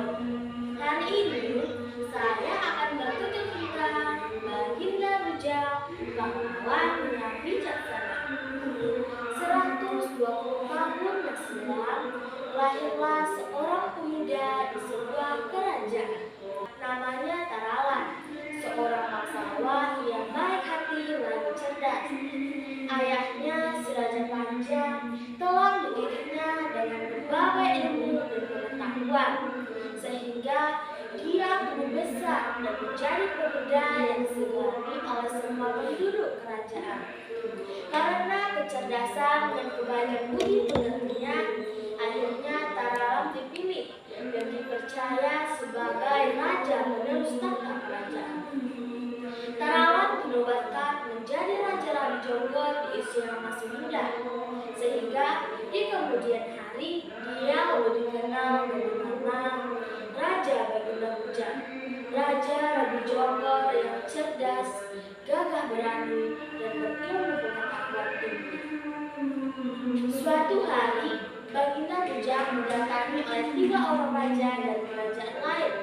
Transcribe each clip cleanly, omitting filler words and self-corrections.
Hari ini saya akan bertutur cerita Baginda Bujang, pahlawan yang bijaksana. 120 tahun yang silam, lahirlah seorang pemuda di sebuah kerajaan. Namanya Taralan, seorang bangsawan yang baik hati dan cerdas. Ayahnya, si Raja Panjang, telah mendidiknya dengan berbagai ilmu dan pengetahuan, sehingga dia tumbuh besar dan menjadi pemuda yang disegani oleh semua penduduk kerajaan. Karena kecerdasan dan kebaikan budi pekertinya, akhirnya Taralan dipilih dan dipercaya sebagai raja penerus tahta kerajaan. Taralan dinobatkan menjadi Raja Rabi Jonggol di usia yang masih muda, sehingga di kemudian hari dia lebih dikenal dengan nama Raja Baginda Bujang, Raja Rabi Jonggol yang cerdas, gagah berani, dan berilmu pengetahuan tinggi. Suatu hari, Baginda Bujang didatangi oleh 3 orang raja dari kerajaan lain.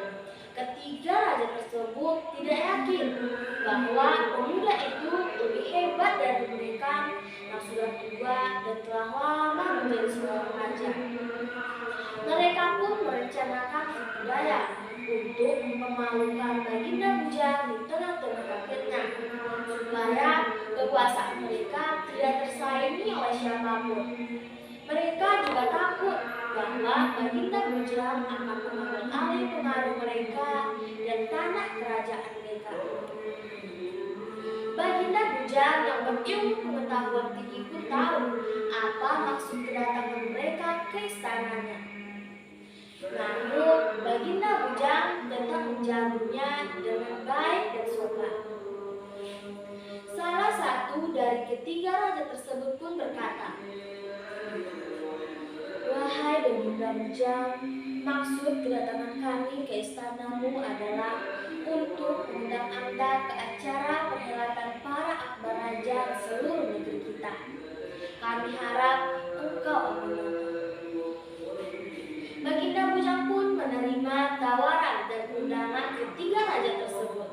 Ketiga raja tersebut tidak yakin bahwa pemuda itu lebih hebat dari mereka yang sudah tua dan telah lama menjadi seorang raja. Mereka pun merencanakan tipu daya untuk memalukan Baginda Bujang di tengah-tengah rakyatnya, supaya kekuasaan mereka tidak tersaingi oleh siapapun. Mereka juga takut bahwa Baginda Bujang akan mengambil alih pengaruh mereka dan tanah kerajaan mereka. Baginda Bujang yang berilmu pengetahuan tinggi pun tahu apa maksud kedatangan mereka ke istananya. Namun Baginda Bujang tetap menjamunya dengan baik dan sopan. Salah satu dari ketiga raja tersebut pun berkata, "Wahai Baginda Bujang, maksud kedatangan kami ke istanamu adalah untuk mengundang Anda ke acara perhelatan para akbar raja seluruh negeri kita. Kami harap engkau akan datang." Baginda Bujang pun menerima tawaran dan undangan ketiga raja tersebut.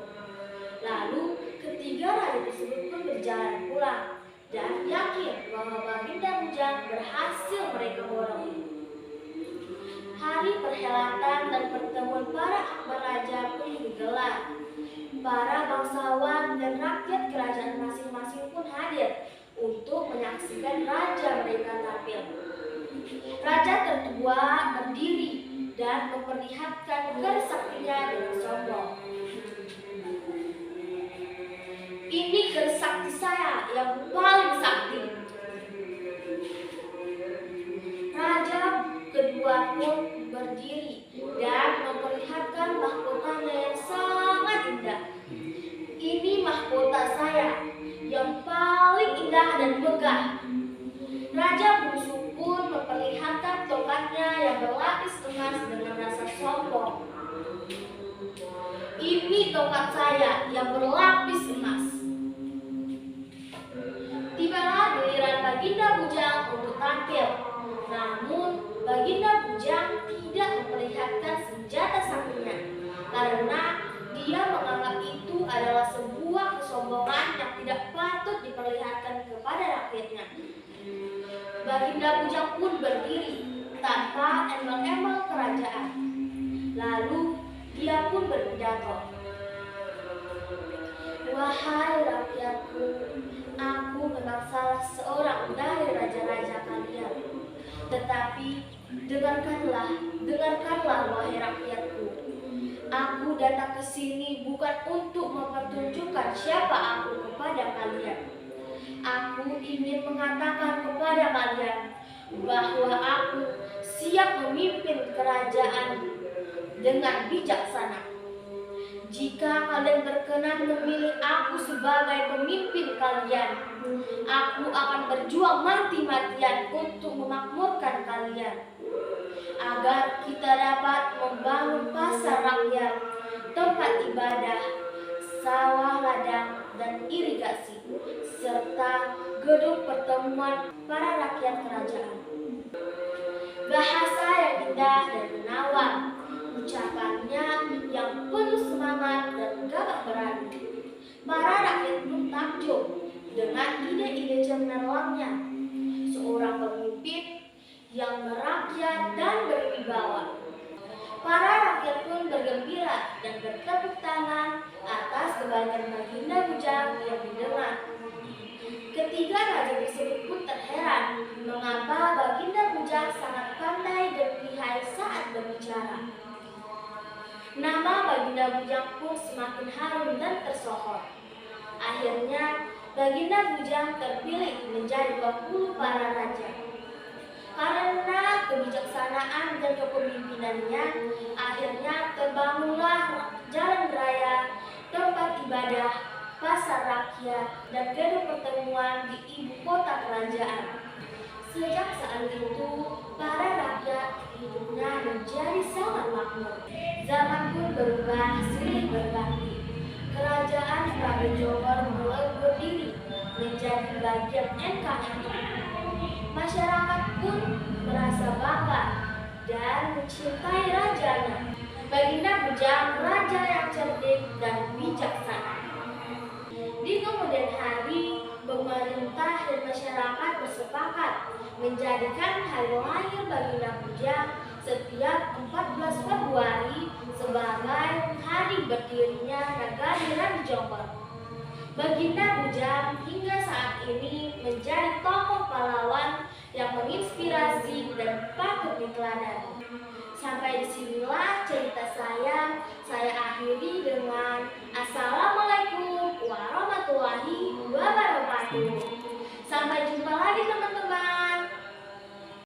Lalu ketiga raja tersebut pun berjalan pulang dan yakin bahwa Baginda Bujang berhasil mereka borongi. Hari perhelatan dan pertemuan para akbar raja pun digelar. Para bangsawan dan rakyat kerajaan masing-masing pun hadir untuk menyaksikan raja mereka tampil. Raja tertua berdiri dan memperlihatkan kersaktinya dengan sombong. "Ini kersakti saya yang paling sakti." Raja kedua pun berdiri dan memperlihatkan mahkotanya yang sangat indah. "Ini mahkota saya yang paling indah dan megah." Raja bungsu pun memperlihatkan tongkatnya yang berlapis emas dengan rasa sombong. "Ini tongkat saya yang berlapis emas." Tibalah giliran Baginda Bujang untuk tampil. Namun Baginda Bujang tidak memperlihatkan senjata saktinya karena dia menganggap itu adalah sebuah kesombongan yang tidak patut diperlihatkan kepada rakyatnya. Baginda Bujang pun berdiri tanpa embel-embel kerajaan. Lalu dia pun berpidato, "Wahai rakyatku, aku memang salah seorang dari raja-raja kalian. Tetapi dengarkanlah wahai rakyatku. Aku datang ke sini bukan untuk mempertunjukkan siapa aku kepada kalian. Aku ingin mengatakan kepada kalian bahwa aku siap memimpin kerajaan dengan bijaksana. Jika kalian berkenan memilih aku sebagai pemimpin kalian, aku akan berjuang mati-matian untuk memakmurkan kalian, agar kita dapat membangun pasar rakyat, tempat ibadah, sawah ladang, dan irigasi, serta gedung pertemuan para rakyat kerajaan. Bahasa yang indah dan menawan, ucapannya yang penuh semangat dan gagah berani. Para rakyat pun takjub dengan ide-ide cemerlangnya. Seorang pemimpin yang merakyat dan berwibawa. Para rakyat pun bergembira dan bertepuk tangan atas kebaikan Baginda Bujang yang didengar. Ketiga raja tersebut pun terheran mengapa Baginda Bujang sangat pandai dan lihai saat berbicara. Nama Baginda Bujang pun semakin harum dan tersohor. Akhirnya Baginda Bujang terpilih menjadi penghulu para raja. Karena kebijaksanaan dan kepemimpinannya, akhirnya terbangunlah jalan raya, tempat ibadah, pasar rakyat, dan gedung pertemuan di ibu kota kerajaan. Sejak saat itu, para rakyat hidupnya menjadi sangat makmur. Zaman pun berubah silih berganti. Kerajaan Prabu Jongor mulai berdiri menjadi bagian NKRI. Masyarakat pun merasa bangga dan mencintai rajanya. Baginda Bujang raja yang cerdik dan bijaksana. Di kemudian hari, pemerintah dan masyarakat bersepakat menjadikan hari lahir Baginda Bujang setiap 14 Februari sebagai hari berdirinya negari Raja Jongor. Baginda Bujang hingga saat ini menjadi tokoh pahlawan yang menginspirasi dan patut diteladani. Sampai disinilah cerita saya akhiri dengan Assalamualaikum warahmatullahi wabarakatuh. Sampai jumpa lagi teman-teman.